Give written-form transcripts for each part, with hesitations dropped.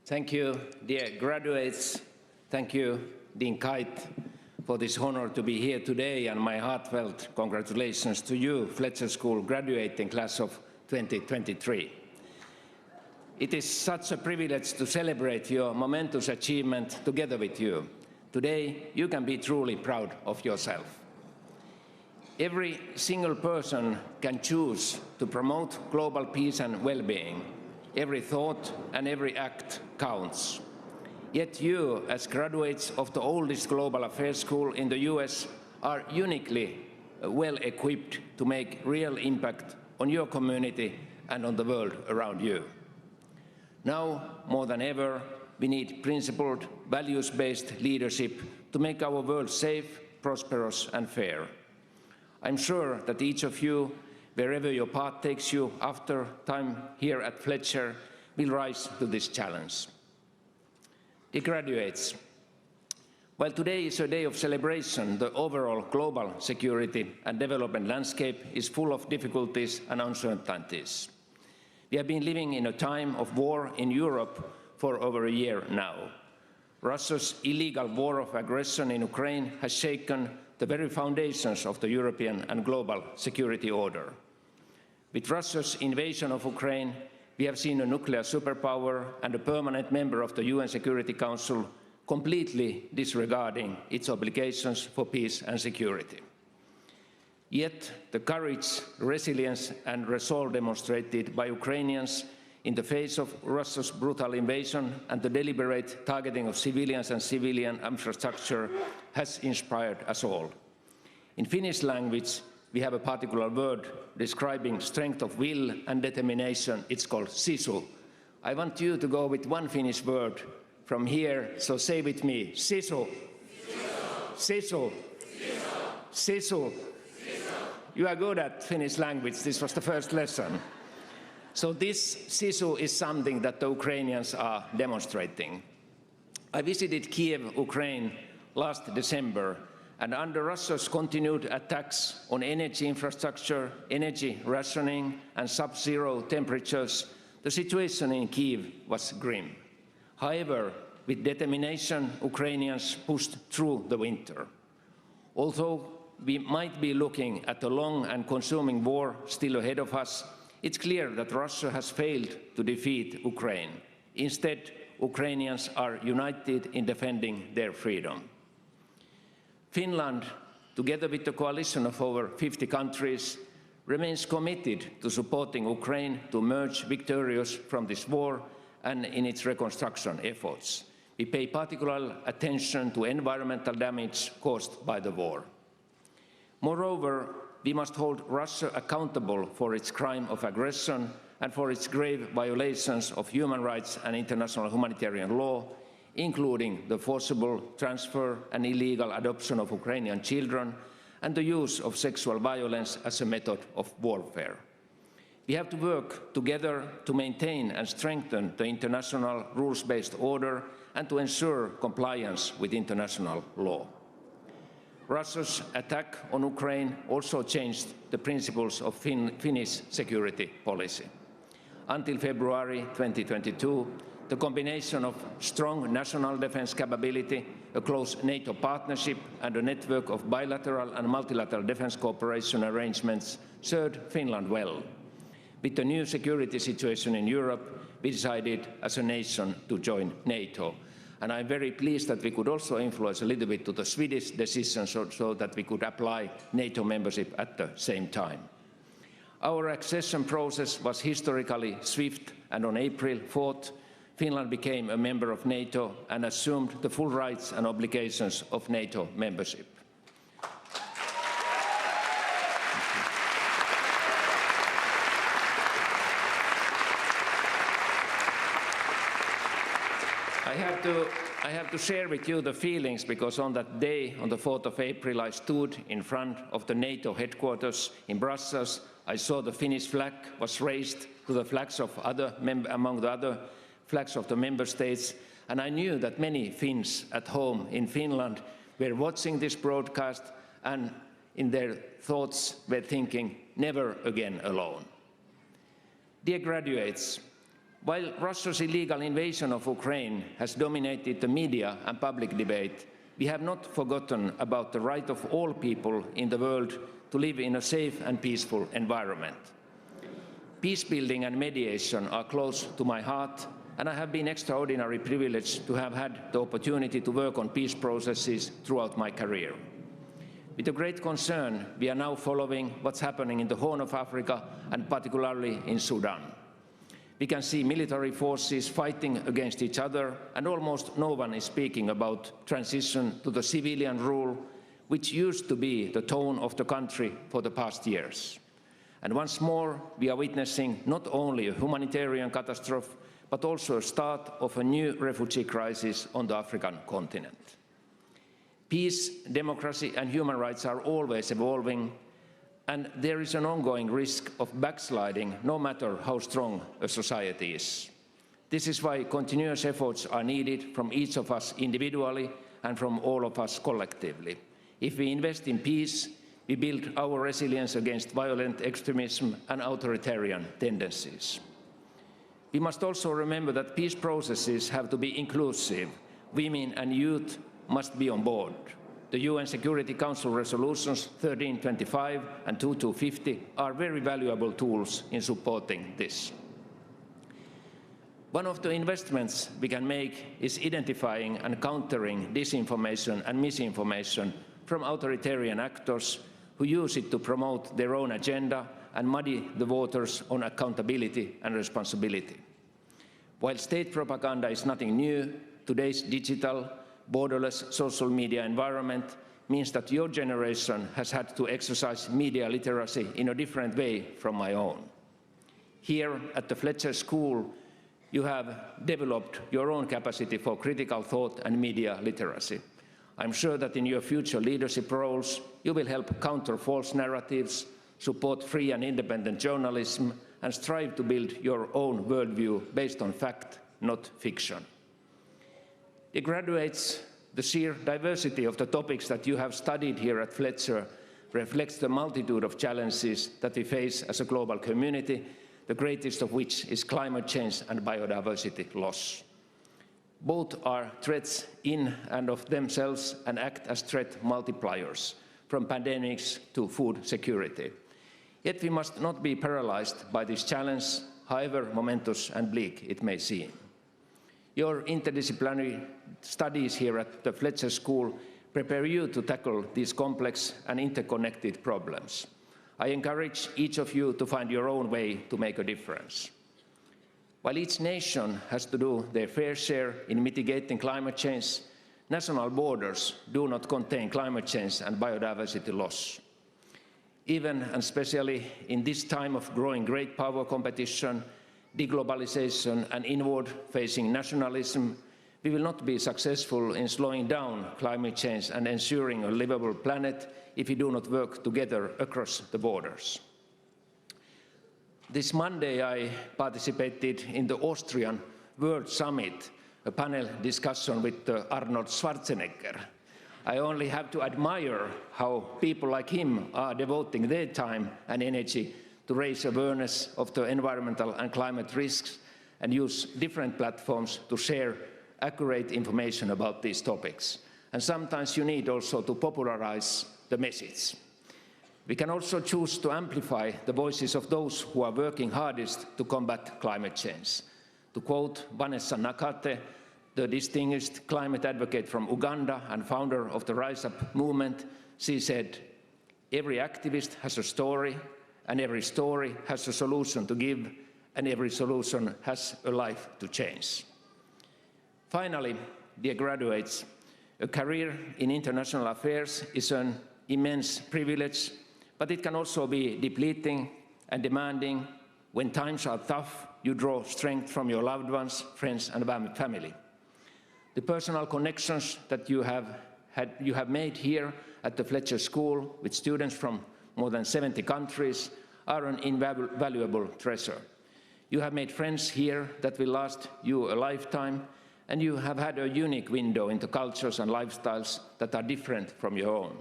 Thank you, dear graduates. Thank you, Dean Kite, for this honor to be here today, and my heartfelt congratulations to you, Fletcher School graduating class of 2023. It is such a privilege to celebrate your momentous achievement together with you. Today, you can be truly proud of yourself. Every single person can choose to promote global peace and well-being. Every thought and every act counts. Yet you, as graduates of the oldest global affairs school in the US, are uniquely well-equipped to make real impact on your community and on the world around you. Now, more than ever, we need principled, values-based leadership to make our world safe, prosperous, and fair. I'm sure that each of you, wherever your path takes you after time here at Fletcher, will rise to this challenge. Dear graduates, while today is a day of celebration, the overall global security and development landscape is full of difficulties and uncertainties. We have been living in a time of war in Europe for over a year now. Russia's illegal war of aggression in Ukraine has shaken the very foundations of the European and global security order. With Russia's invasion of Ukraine, we have seen a nuclear superpower and a permanent member of the UN Security Council completely disregarding its obligations for peace and security. Yet, the courage, resilience, and resolve demonstrated by Ukrainians in the face of Russia's brutal invasion and the deliberate targeting of civilians and civilian infrastructure has inspired us all. In Finnish language, we have a particular word describing strength of will and determination. It's called sisu. I want you to go with one Finnish word from here, so say with me, sisu. Sisu. Sisu. You are good at Finnish language. This was the first lesson. So this sisu is something that the Ukrainians are demonstrating. I visited Kiev, Ukraine last December, and under Russia's continued attacks on energy infrastructure, energy rationing, and sub-zero temperatures, the situation in Kiev was grim. However, with determination, Ukrainians pushed through the winter. Although we might be looking at a long and consuming war still ahead of us, it's clear that Russia has failed to defeat Ukraine. Instead, Ukrainians are united in defending their freedom. Finland, together with a coalition of over 50 countries, remains committed to supporting Ukraine to emerge victorious from this war and in its reconstruction efforts. We pay particular attention to environmental damage caused by the war. Moreover, we must hold Russia accountable for its crime of aggression and for its grave violations of human rights and international humanitarian law, including the forcible transfer and illegal adoption of Ukrainian children and the use of sexual violence as a method of warfare. We have to work together to maintain and strengthen the international rules-based order and to ensure compliance with international law. Russia's attack on Ukraine also changed the principles of Finnish security policy. Until February 2022, the combination of strong national defense capability, a close NATO partnership, and a network of bilateral and multilateral defense cooperation arrangements served Finland well. With the new security situation in Europe, we decided as a nation to join NATO. And I'm very pleased that we could also influence a little bit to the Swedish decision so that we could apply NATO membership at the same time. Our accession process was historically swift, and on April 4th, Finland became a member of NATO and assumed the full rights and obligations of NATO membership. I have to share with you the feelings, because on that day, on the 4th of April, I stood in front of the NATO headquarters in Brussels. I saw the Finnish flag was raised to the flags of among the other flags of the member states, and I knew that many Finns at home in Finland were watching this broadcast and in their thoughts were thinking, never again alone. Dear graduates, While Russia's illegal invasion of Ukraine has dominated the media and public debate, we have not forgotten about the right of all people in the world to live in a safe and peaceful environment. Peace building and mediation are close to my heart, and I have been extraordinarily privileged to have had the opportunity to work on peace processes throughout my career. With a great concern, we are now following what's happening in the Horn of Africa and particularly in Sudan. We can see military forces fighting against each other, and almost no one is speaking about transition to the civilian rule, which used to be the tone of the country for the past years. And once more, we are witnessing not only a humanitarian catastrophe, but also a start of a new refugee crisis on the African continent. Peace, democracy, and human rights are always evolving, and there is an ongoing risk of backsliding no matter how strong a society is. This is why continuous efforts are needed from each of us individually and from all of us collectively. If we invest in peace, we build our resilience against violent extremism and authoritarian tendencies. We must also remember that peace processes have to be inclusive. Women and youth must be on board. The UN Security Council resolutions 1325 and 2250 are very valuable tools in supporting this. One of the investments we can make is identifying and countering disinformation and misinformation from authoritarian actors who use it to promote their own agenda and muddy the waters on accountability and responsibility. While state propaganda is nothing new, today's digital, borderless social media environment means that your generation has had to exercise media literacy in a different way from my own. Here at the Fletcher School, you have developed your own capacity for critical thought and media literacy. I'm sure that in your future leadership roles, you will help counter false narratives, support free and independent journalism, and strive to build your own worldview based on fact, not fiction. Dear graduates, the sheer diversity of the topics that you have studied here at Fletcher reflects the multitude of challenges that we face as a global community, the greatest of which is climate change and biodiversity loss. Both are threats in and of themselves and act as threat multipliers, from pandemics to food security. Yet we must not be paralyzed by this challenge, however momentous and bleak it may seem. Your interdisciplinary studies here at the Fletcher School prepare you to tackle these complex and interconnected problems. I encourage each of you to find your own way to make a difference. While each nation has to do their fair share in mitigating climate change, national borders do not contain climate change and biodiversity loss. Even and especially in this time of growing great power competition, deglobalization and inward-facing nationalism, we will not be successful in slowing down climate change and ensuring a livable planet if we do not work together across the borders. This Monday, I participated in the Austrian World Summit, a panel discussion with Arnold Schwarzenegger. I only have to admire how people like him are devoting their time and energy to raise awareness of the environmental and climate risks and use different platforms to share accurate information about these topics. And sometimes you need also to popularize the message. We can also choose to amplify the voices of those who are working hardest to combat climate change. To quote Vanessa Nakate, the distinguished climate advocate from Uganda and founder of the Rise Up movement, she said, "Every activist has a story, and every story has a solution to give, and every solution has a life to change." Finally, dear graduates, a career in international affairs is an immense privilege, but it can also be depleting and demanding. When times are tough, you draw strength from your loved ones, friends, and family. The personal connections that you have made here at the Fletcher School with students from more than 70 countries are an invaluable treasure. You have made friends here that will last you a lifetime, and you have had a unique window into cultures and lifestyles that are different from your own.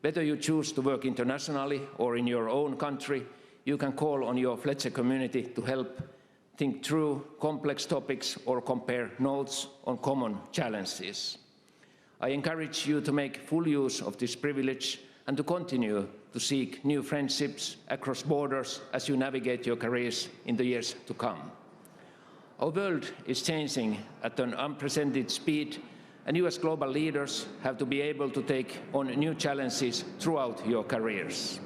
Whether you choose to work internationally or in your own country, you can call on your Fletcher community to help think through complex topics or compare notes on common challenges. I encourage you to make full use of this privilege and to continue to seek new friendships across borders as you navigate your careers in the years to come. Our world is changing at an unprecedented speed, and you as global leaders have to be able to take on new challenges throughout your careers.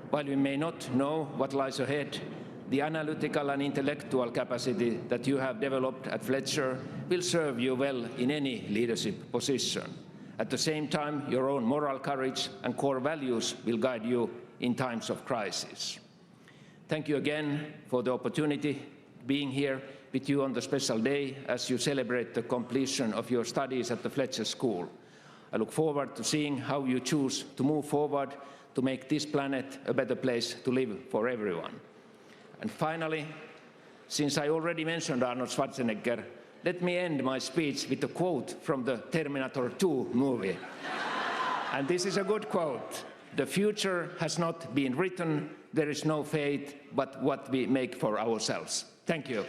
While we may not know what lies ahead, the analytical and intellectual capacity that you have developed at Fletcher will serve you well in any leadership position. At the same time, your own moral courage and core values will guide you in times of crisis. Thank you again for the opportunity being here with you on the special day as you celebrate the completion of your studies at the Fletcher School. I look forward to seeing how you choose to move forward to make this planet a better place to live for everyone. And finally, since I already mentioned Arnold Schwarzenegger, let me end my speech with a quote from the Terminator 2 movie. And this is a good quote. "The future has not been written. There is no fate but what we make for ourselves." Thank you.